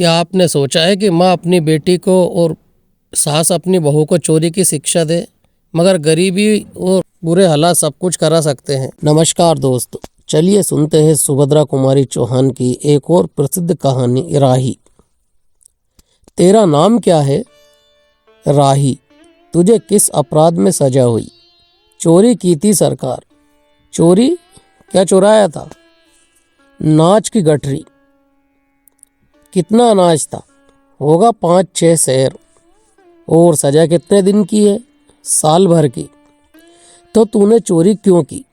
क्या आपने सोचा है कि माँ अपनी बेटी को और सास अपनी बहू को चोरी की शिक्षा दे, मगर गरीबी और बुरे हालात सब कुछ करा सकते हैं। नमस्कार दोस्तों, चलिए सुनते हैं सुभद्रा कुमारी चौहान की एक और प्रसिद्ध कहानी, राही। तेरा नाम क्या है? राही। तुझे किस अपराध में सजा हुई? चोरी की थी सरकार। चोरी? क्या चुराया था? नाच की गठरी। कितना अनाज था? होगा 5-6 सेर। और सजा कितने दिन की है? साल भर की। तो तूने चोरी क्यों की?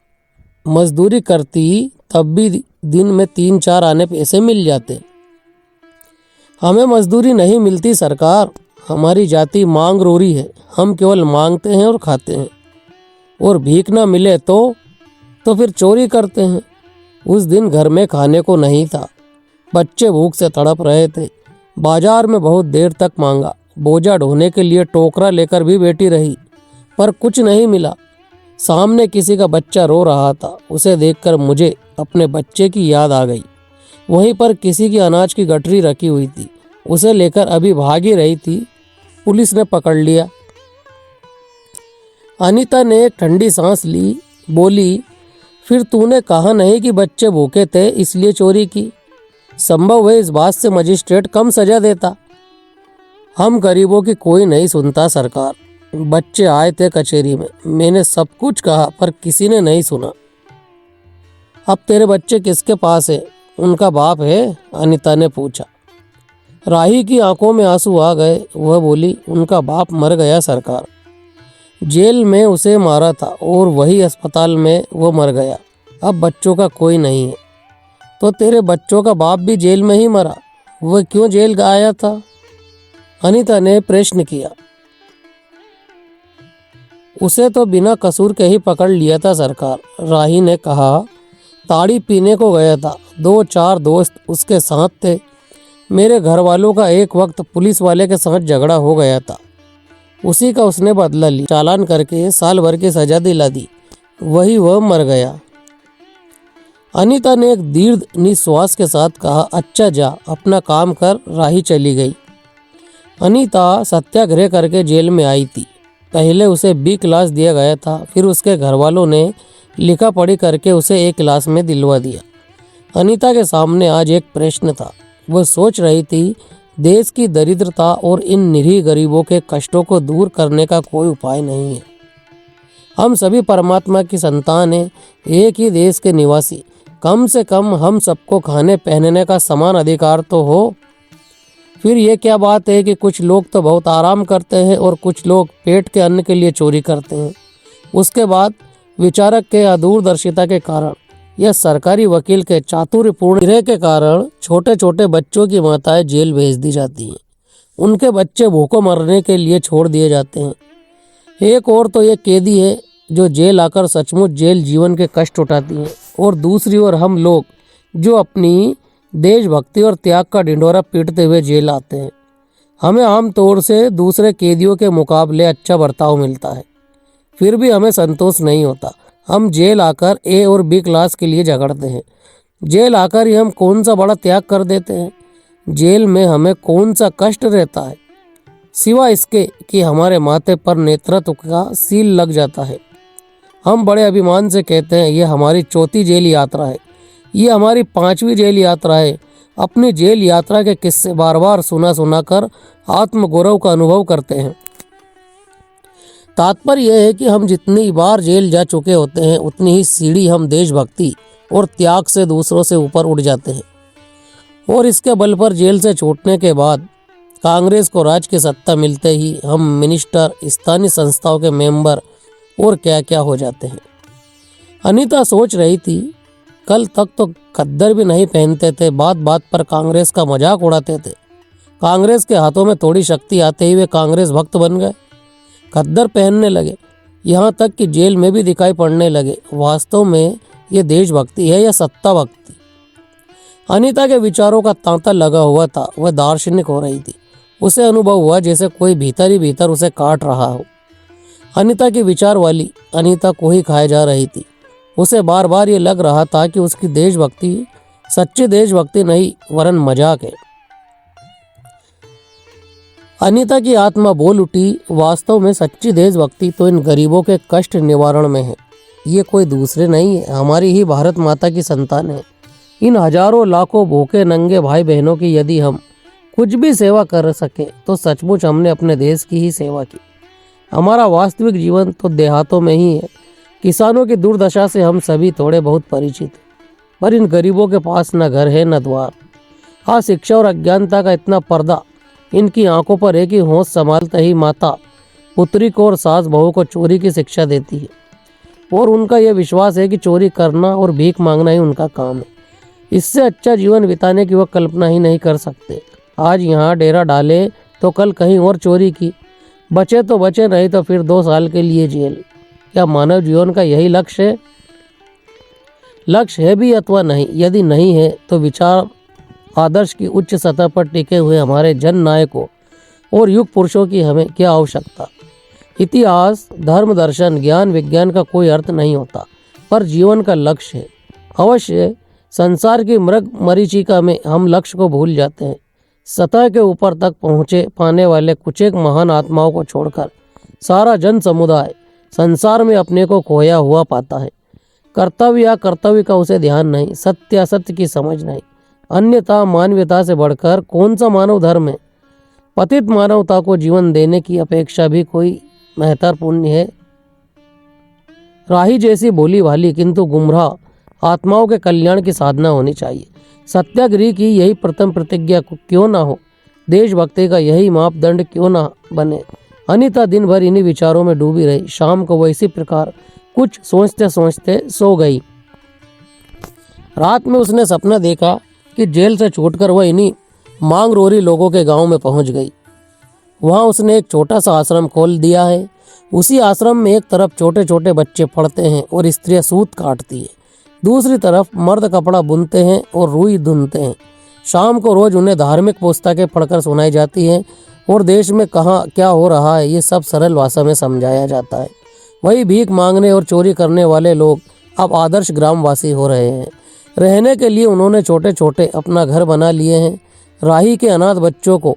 मजदूरी करती तब भी दिन में 3-4 आने पैसे मिल जाते। हमें मजदूरी नहीं मिलती सरकार, हमारी जाति मांग रोरी है। हम केवल मांगते हैं और खाते हैं, और भीख ना मिले तो फिर चोरी करते हैं। उस दिन घर में खाने को नहीं था, बच्चे भूख से तड़प रहे थे। बाजार में बहुत देर तक मांगा, बोझा ढोने के लिए टोकरा लेकर भी बैठी रही, पर कुछ नहीं मिला। सामने किसी का बच्चा रो रहा था, उसे देखकर मुझे अपने बच्चे की याद आ गई। वहीं पर किसी की अनाज की गठरी रखी हुई थी, उसे लेकर अभी भाग ही रही थी, पुलिस ने पकड़ लिया। अनीता ने एक ठंडी सांस ली, बोली, फिर तूने कहा नहीं कि बच्चे भूखे थे इसलिए चोरी की? संभव है इस बात से मजिस्ट्रेट कम सजा देता। हम गरीबों की कोई नहीं सुनता सरकार। बच्चे आए थे कचहरी में, मैंने सब कुछ कहा पर किसी ने नहीं सुना। अब तेरे बच्चे किसके पास है? उनका बाप है? अनीता ने पूछा। राही की आंखों में आंसू आ गए। वह बोली, उनका बाप मर गया सरकार। जेल में उसे मारा था और वही अस्पताल में वो मर गया। अब बच्चों का कोई नहीं है। तो तेरे बच्चों का बाप भी जेल में ही मरा, वह क्यों जेल आया था? अनीता ने प्रश्न किया। उसे तो बिना कसूर के ही पकड़ लिया था सरकार, राही ने कहा। ताड़ी पीने को गया था, 2-4 दोस्त उसके साथ थे। मेरे घर वालों का एक वक्त पुलिस वाले के साथ झगड़ा हो गया था, उसी का उसने बदला लिया। चालान करके साल भर की सजा दिला दी, वही वह मर गया। अनीता ने एक दीर्घ निश्वास के साथ कहा, अच्छा जा अपना काम कर। राही चली गई। अनीता सत्याग्रह करके जेल में आई थी। पहले उसे B क्लास दिया गया था, फिर उसके घर वालों ने लिखा पढ़ी करके उसे A क्लास में दिलवा दिया। अनीता के सामने आज एक प्रश्न था। वह सोच रही थी, देश की दरिद्रता और इन निरीह गरीबों के कष्टों को दूर करने का कोई उपाय नहीं है। हम सभी परमात्मा की संतान हैं, एक ही देश के निवासी। कम से कम हम सबको खाने पहनने का समान अधिकार तो हो। फिर ये क्या बात है कि कुछ लोग तो बहुत आराम करते हैं और कुछ लोग पेट के अन्न के लिए चोरी करते हैं। उसके बाद विचारक के अदूरदर्शिता के कारण या सरकारी वकील के चातुर्यपूर्ण निर्णय के कारण छोटे छोटे बच्चों की माताएं जेल भेज दी जाती हैं। उनके बच्चे भूखों मरने के लिए छोड़ दिए जाते हैं। एक और तो ये कैदी है जो जेल आकर सचमुच जेल जीवन के कष्ट उठाती हैं, और दूसरी ओर हम लोग जो अपनी देशभक्ति और त्याग का ढिंढोरा पीटते हुए जेल आते हैं। हमें आमतौर से दूसरे कैदियों के मुकाबले अच्छा बर्ताव मिलता है, फिर भी हमें संतोष नहीं होता। हम जेल आकर A और B क्लास के लिए झगड़ते हैं। जेल आकर ही हम कौन सा बड़ा त्याग कर देते हैं? जेल में हमें कौन सा कष्ट रहता है, सिवा इसके कि हमारे माथे पर नेतृत्व का सील लग जाता है। हम बड़े अभिमान से कहते हैं, ये हमारी 4थी जेल यात्रा है, ये हमारी 5वीं जेल यात्रा है। अपनी जेल यात्रा के किस्से बार बार सुना कर आत्मगौरव का अनुभव करते हैं। तात्पर्य यह है कि हम जितनी बार जेल जा चुके होते हैं, उतनी ही सीढ़ी हम देशभक्ति और त्याग से दूसरों से ऊपर उठ जाते हैं। और इसके बल पर जेल से छूटने के बाद कांग्रेस को राज की सत्ता मिलते ही हम मिनिस्टर, स्थानीय संस्थाओं के मेंबर और क्या क्या हो जाते हैं। अनीता सोच रही थी, कल तक तो खद्दर भी नहीं पहनते थे, बात बात पर कांग्रेस का मजाक उड़ाते थे। कांग्रेस के हाथों में थोड़ी शक्ति आते ही वे कांग्रेस भक्त बन गए, खद्दर पहनने लगे, यहाँ तक कि जेल में भी दिखाई पड़ने लगे। वास्तव में ये देशभक्ति है या सत्ता भक्ति? अनीता के विचारों का तांता लगा हुआ था, वह दार्शनिक हो रही थी। उसे अनुभव हुआ जैसे कोई भीतर ही भीतर उसे काट रहा हो। अनीता की विचार वाली अनीता को ही खाए जा रही थी। उसे बार बार ये लग रहा था कि उसकी देशभक्ति सच्ची देशभक्ति नहीं वरन मजाक है। अनीता की आत्मा बोल उठी, वास्तव में सच्ची देशभक्ति तो इन गरीबों के कष्ट निवारण में है। ये कोई दूसरे नहीं है, हमारी ही भारत माता की संतान है। इन हजारों लाखों भूखे नंगे भाई बहनों की यदि हम कुछ भी सेवा कर सके तो सचमुच हमने अपने देश की ही सेवा की। हमारा वास्तविक जीवन तो देहातों में ही है। किसानों की दुर्दशा से हम सभी थोड़े बहुत परिचित हैं, पर इन गरीबों के पास न घर है न द्वार। हाँ, शिक्षा और अज्ञानता का इतना पर्दा इनकी आंखों पर है कि होश संभालते ही माता पुत्री को और सास बहू को चोरी की शिक्षा देती है, और उनका यह विश्वास है कि चोरी करना और भीख मांगना ही उनका काम है। इससे अच्छा जीवन बिताने की वह कल्पना ही नहीं कर सकते। आज यहाँ डेरा डाले तो कल कहीं और चोरी की, बचे तो बचे, नहीं तो फिर 2 साल के लिए जेल। क्या मानव जीवन का यही लक्ष्य है? लक्ष्य है भी अथवा नहीं, यदि नहीं है तो विचार आदर्श की उच्च सतह पर टिके हुए हमारे जन नायकों और युग पुरुषों की हमें क्या आवश्यकता। इतिहास, धर्म, दर्शन, ज्ञान, विज्ञान का कोई अर्थ नहीं होता, पर जीवन का लक्ष्य है। अवश्य संसार की मृग मरीचिका में हम लक्ष्य को भूल जाते हैं। सतह के ऊपर तक पहुँचे पाने वाले कुछ एक महान आत्माओं को छोड़कर सारा जन समुदाय संसार में अपने को खोया हुआ पाता है। कर्तव्य या कर्तव्य का उसे ध्यान नहीं, सत्य असत्य की समझ नहीं। अन्यथा मानवता से बढ़कर कौन सा मानव धर्म है? पतित मानवता को जीवन देने की अपेक्षा भी कोई महत्वपूर्ण है? राही जैसी भोली भाली किंतु गुमराह आत्माओं के कल्याण की साधना होनी चाहिए। सत्याग्रह की यही प्रथम प्रतिज्ञा क्यों ना हो, देशभक्ति का यही मापदंड क्यों ना बने। अनीता दिन भर इन्हीं विचारों में डूबी रही। शाम को वह इसी प्रकार कुछ सोचते सोचते सो गई। रात में उसने सपना देखा कि जेल से छूटकर वह इन्हीं मांगरोरी लोगों के गांव में पहुंच गई। वहां उसने एक छोटा सा आश्रम खोल दिया है। उसी आश्रम में एक तरफ छोटे छोटे बच्चे पढ़ते हैं और स्त्रियां सूत काटती है, दूसरी तरफ मर्द कपड़ा बुनते हैं और रुई धुनते हैं। शाम को रोज उन्हें धार्मिक पुस्तकें पढ़कर सुनाई जाती हैं और देश में कहाँ क्या हो रहा है ये सब सरल भाषा में समझाया जाता है। वही भीख मांगने और चोरी करने वाले लोग अब आदर्श ग्रामवासी हो रहे हैं। रहने के लिए उन्होंने छोटे छोटे अपना घर बना लिए हैं। राही के अनाथ बच्चों को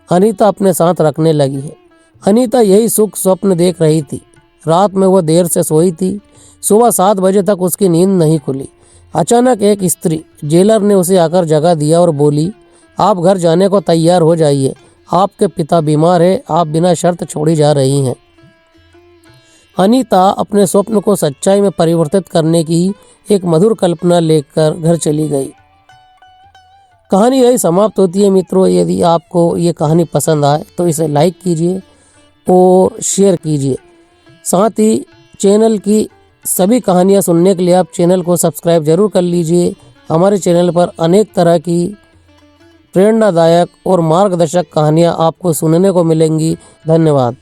अनीता अपने साथ रखने लगी है। अनीता यही सुख स्वप्न देख रही थी। रात में वह देर से सोई थी। सुबह 7 बजे तक उसकी नींद नहीं खुली। अचानक एक स्त्री जेलर ने उसे आकर जगा दिया और बोली, आप घर जाने को तैयार हो जाइए, आपके पिता बीमार है, आप बिना शर्त छोड़ी जा रही हैं। अनीता अपने स्वप्न को सच्चाई में परिवर्तित करने की एक मधुर कल्पना लेकर घर चली गई। कहानी यही समाप्त होती है मित्रों। यदि आपको ये कहानी पसंद आए तो इसे लाइक कीजिए और शेयर कीजिए। साथ ही चैनल की सभी कहानियाँ सुनने के लिए आप चैनल को सब्सक्राइब जरूर कर लीजिए। हमारे चैनल पर अनेक तरह की प्रेरणादायक और मार्गदर्शक कहानियाँ आपको सुनने को मिलेंगी। धन्यवाद।